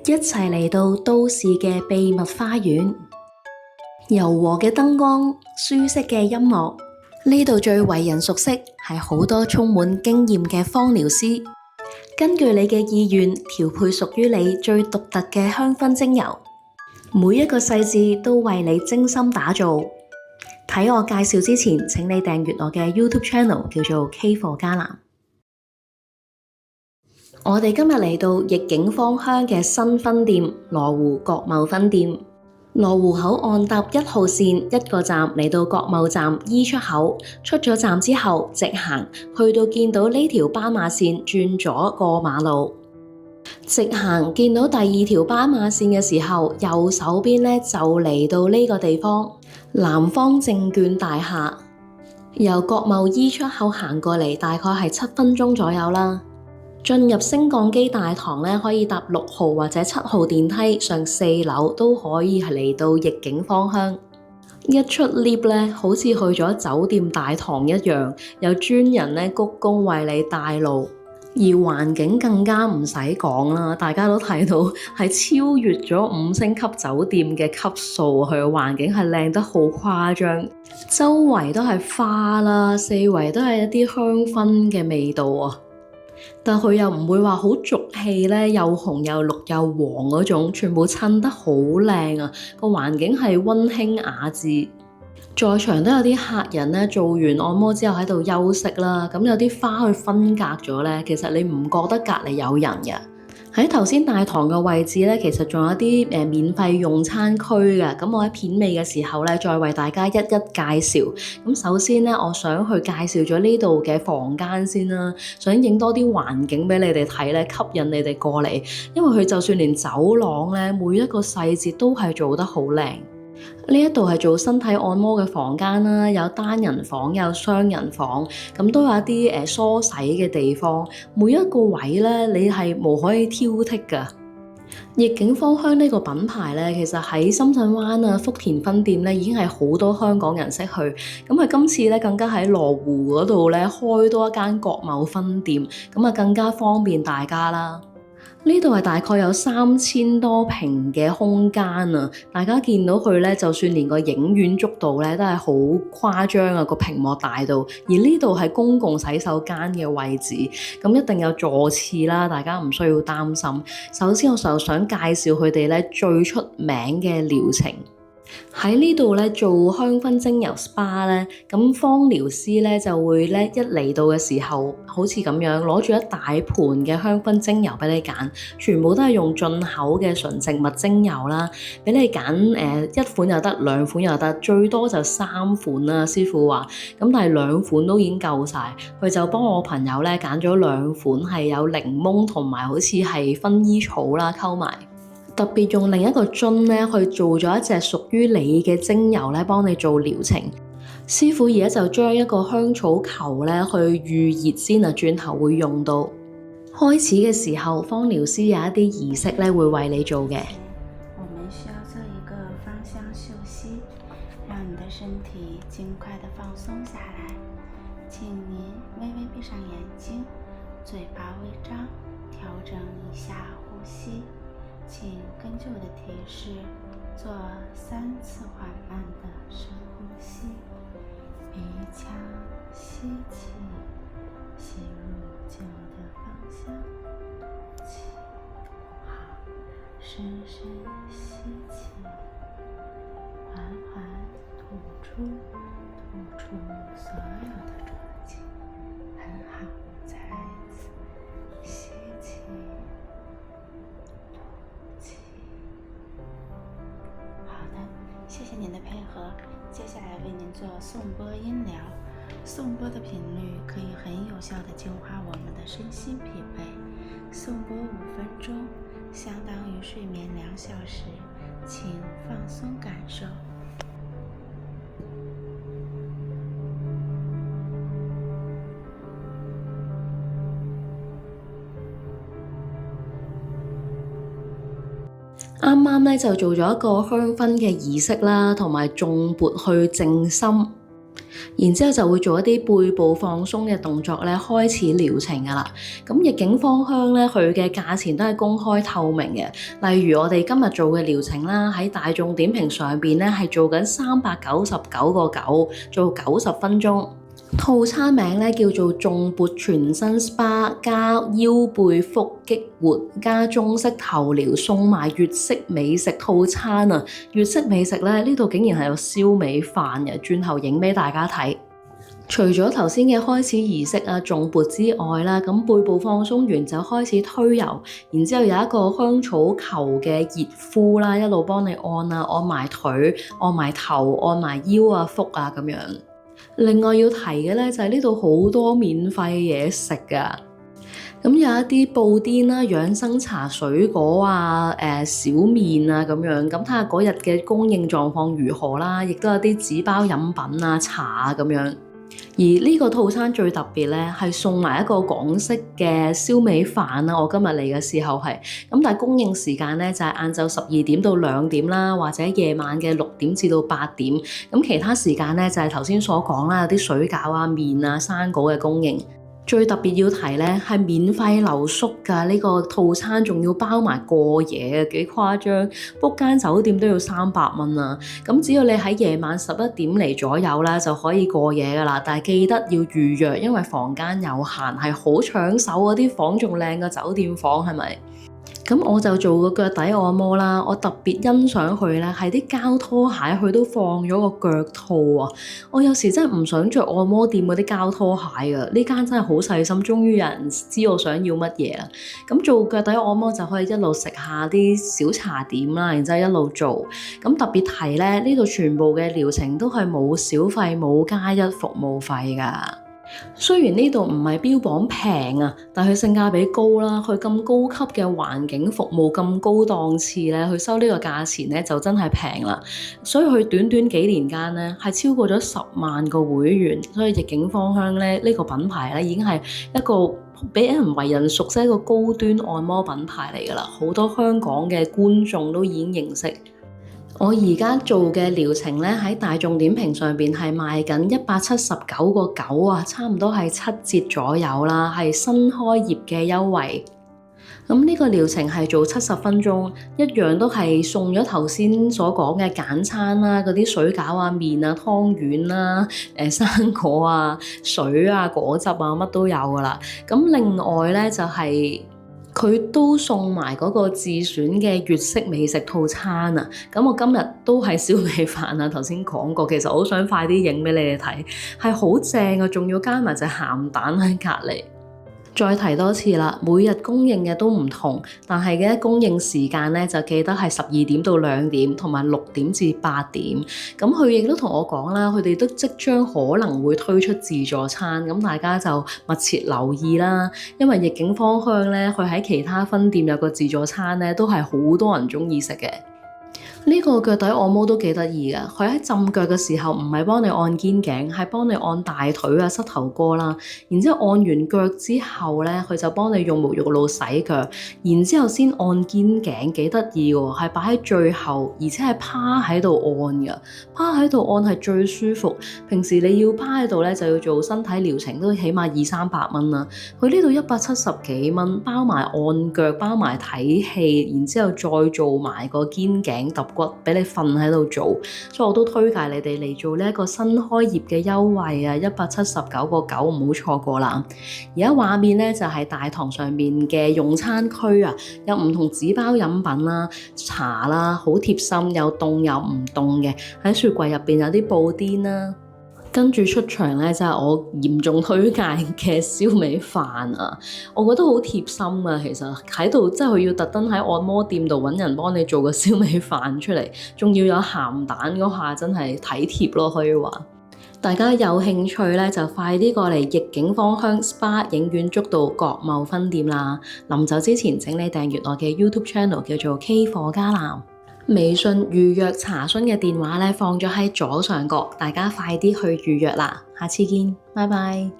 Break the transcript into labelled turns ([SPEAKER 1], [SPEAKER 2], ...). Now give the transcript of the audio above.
[SPEAKER 1] 一齊嚟到都市嘅秘密花園，柔和嘅燈光，舒適嘅音樂，呢度最為人熟悉，係好多充滿經驗嘅芳療師，根據你嘅意願調配屬於你最獨特嘅香薰精油，每一個細節都為你精心打造。睇我介紹之前，請你訂閱我嘅 YouTube Channel，叫做 K 貨加藍。我哋今日嚟到逆境芳香嘅新分店羅湖國貿分店。羅湖口岸搭1號線一個站嚟到國貿站 E 出口，出咗站之後直行去到見到呢條斑馬線轉左過馬路，直行見到第2條斑馬線嘅時候，右手邊呢就嚟到呢個地方南方證券大廈。由國貿 E 出口行過嚟大概係7分鐘左右啦。進入升降機大堂呢，可以搭6號或者7號電梯上4樓，都可以係嚟到逆境芳香。一出 lift 呢，好似去咗酒店大堂一樣，有專人呢鞠躬為你帶路。而環境更加唔使講啦，大家都睇到係超越咗5星級酒店嘅級數，佢嘅環境係靚得好誇張，周圍都係花啦，四圍都係一啲香薰嘅味道啊！但佢又唔會話好俗氣咧，又紅又綠又黃嗰種，全部襯得好靚啊！個環境係溫馨雅致，在場都有啲客人咧做完按摩之後喺度休息啦。咁有啲花去分隔咗咧，其實你唔覺得隔離有人嘅。喺頭先大堂嘅位置咧，其實仲有啲免費用餐區嘅。咁我喺片尾嘅時候咧，再為大家一一介紹。咁首先咧，我想去介紹咗呢度嘅房間先啦，想影多啲環境俾你哋睇咧，吸引你哋過嚟。因為佢就算連走廊咧，每一個細節都係做得好靚。呢一度係做身體按摩嘅房間啦，有單人房，有雙人房，咁都有一啲梳洗嘅地方。每一個位咧，你係無可以挑剔㗎。逆境芳香呢個品牌咧，其實喺深圳灣啊、福田分店咧，已經係好多香港人識去。咁佢今次咧更加喺羅湖嗰度咧開多一間國貿分店，咁啊更加方便大家啦。呢度係大概有3000多平嘅空間啊！大家見到佢咧，就算連個影院速度咧都係好誇張啊！個屏幕大到，而呢度係公共洗手間嘅位置，咁一定有座廁啦，大家唔需要擔心。首先我就想介紹佢哋咧最出名嘅療程。喺呢度咧做香薰精油 SPA 咧，咁芳療師咧就會咧一嚟到嘅時候，好似咁樣攞住一大盤嘅香薰精油俾你揀，全部都係用進口嘅純植物精油啦，俾你揀1款又得，2款又得，最多就3款啦。師傅話，咁但係2款都已經夠晒，佢就幫我朋友咧揀咗2款係有檸檬同埋好似係薰衣草啦溝埋。特別用另一個樽咧去做咗一隻屬於你嘅精油咧，幫你做療程。師傅而家就將一個香草球咧去預熱先啊，轉頭會用到。開始嘅時候，芳療師有一啲儀式咧會為你做嘅。
[SPEAKER 2] 我們需要做一個芳香嗅吸，讓你的身體盡快的放鬆下來。請您微微閉上眼睛，嘴巴微張，調整一下呼吸。請根據我的提示做3次緩慢的深呼吸，鼻腔吸氣，吸入舊的芳香，吐氣。好，深深吸氣，緩緩吐出，吐出所有的浊氣。很好，再一次吸氣。謝謝您的配合，接下來為您做頌缽音療。頌缽的頻率可以很有效地淨化我們的身心疲憊。頌缽5分鐘，相當於睡眠2小時，請放鬆感受。
[SPEAKER 1] 啱啱咧就做咗一個香薰嘅儀式啦，同埋頌缽去靜心。然之後就會做一啲背部放鬆嘅動作咧，開始療程㗎啦。咁逆境芳香咧，佢嘅價錢都係公開透明嘅。例如我哋今日做嘅療程啦，喺大眾點評上邊咧係做緊399.9，做90分鐘。套餐名咧叫做頌缽全身 SPA 加腰背腹激活加中式頭療，送埋粵式美食套餐啊！粵式美食咧，呢度竟然係有燒味飯嘅，轉頭影俾大家睇。除咗頭先嘅開始儀式啊、頌缽之外啦，咁背部放鬆完就開始推油，然之後有一個香草球嘅熱敷啦，一路幫你按啊，按埋腿、按埋頭、按埋腰啊、腹啊咁樣。另外要提嘅咧就係呢度好多免費嘢食㗎，咁有一啲布甸啦、養生茶、水果啊、小麵啊咁樣，咁睇下嗰日嘅供應狀況如何啦，亦都有啲紙包飲品啊、茶啊咁樣。而呢個套餐最特別咧，係送埋一個港式嘅燒味飯啦。我今日嚟嘅時候係咁，但係供應時間咧就係晏晝12點到2點啦，或者夜晚嘅6點至到8點。咁其他時間咧就係頭先所講啦，有啲水餃啊、麵啊、生果嘅供應。最特別要提咧係免費留宿㗎，呢個套餐仲要包埋過夜嘅，幾誇張！book 間酒店都要300蚊啊！咁只要你喺夜晚11點嚟左右啦，就可以過夜㗎啦。但係記得要預約，因為房間有限，係好搶手，嗰啲房仲靚過酒店房，係咪？咁我就做個腳底按摩啦，我特別欣賞佢咧，係啲膠拖鞋佢都放咗個腳套啊！我有時真係唔想着按摩店嗰啲膠拖鞋啊，呢間真係好細心，終於有人知我想要乜嘢啦。咁做腳底按摩就可以一路食下啲小茶點啦，然之後一路做。咁特別提咧，呢度全部嘅療程都係冇小費、冇加一服務費㗎。雖然呢度唔係標榜平啊，但佢性價比高啦。佢咁高級嘅環境服務，咁高檔次咧，佢收呢個價錢咧就真係平啦。所以佢短短幾年間咧係超過咗10萬個會員，所以逆境芳香咧呢個品牌咧已經係一個俾人為人熟悉一個高端按摩品牌嚟㗎啦。好多香港嘅觀眾都已經認識。我而家做嘅療程咧喺大眾點評上邊係賣緊179.9啊，差唔多係7折左右啦，係新開業嘅優惠。咁呢個療程係做70分鐘，一樣都係送咗頭先所講嘅簡餐啦，嗰啲水餃啊、麵啊、湯圓啦、生果啊、水啊、果汁啊，乜都有㗎啦。咁另外咧就係佢都送埋嗰個自選嘅粵式美食套餐啊！咁我今日都係燒味飯啊，頭先講過，其實我好想快啲影俾你哋睇，係好正啊！仲要加埋隻鹹蛋喺隔離。再提多次啦，每日供應嘅都唔同，但係嘅供應時間咧就記得係12點到2點，同埋6點至8點。咁佢亦都同我講啦，佢哋都即將可能會推出自助餐，咁大家就密切留意啦。因為逆境芳香咧，佢喺其他分店有個自助餐咧，都係好多人鍾意食嘅。呢個腳底按摩都幾得意㗎，佢喺浸腳嘅時候唔係幫你按肩頸，係幫你按大腿啊、膝頭哥啦。然之後按完腳之後咧，佢就幫你用沐浴露洗腳，然之後先按肩頸，幾得意喎，係擺喺最後，而且係趴喺度按㗎。趴喺度按係最舒服。平時你要趴喺度咧，就要做身體療程，都起碼200-300蚊啦。佢呢度170幾蚊，包埋按腳，包埋睇戲，然之後再做埋個肩頸揼骨俾你瞓喺度做，所以我都推介你哋嚟做呢一個新開業嘅優惠啊，179.9，唔好錯過啦！而家畫面咧就係大堂上面嘅用餐區啊，有唔同紙包飲品啦、茶啦，好貼心，有凍有唔凍嘅，喺雪櫃入邊有啲布甸啦。跟住出場咧就係我嚴重推介嘅燒味飯啊！我覺得好貼心啊，其實喺度即係佢要特登喺按摩店度揾人幫你做個燒味飯出嚟，仲要有鹹蛋嗰下，真係體貼咯，可以話。大家有興趣咧就快啲過嚟逆境芳香 SPA 影院捉到國貿分店啦！臨走之前請你訂閱我嘅 YouTube channel 叫做 K 貨加藍。微信預約查詢嘅電話咧放咗喺左上角，大家快啲去預約啦！下次見，拜拜。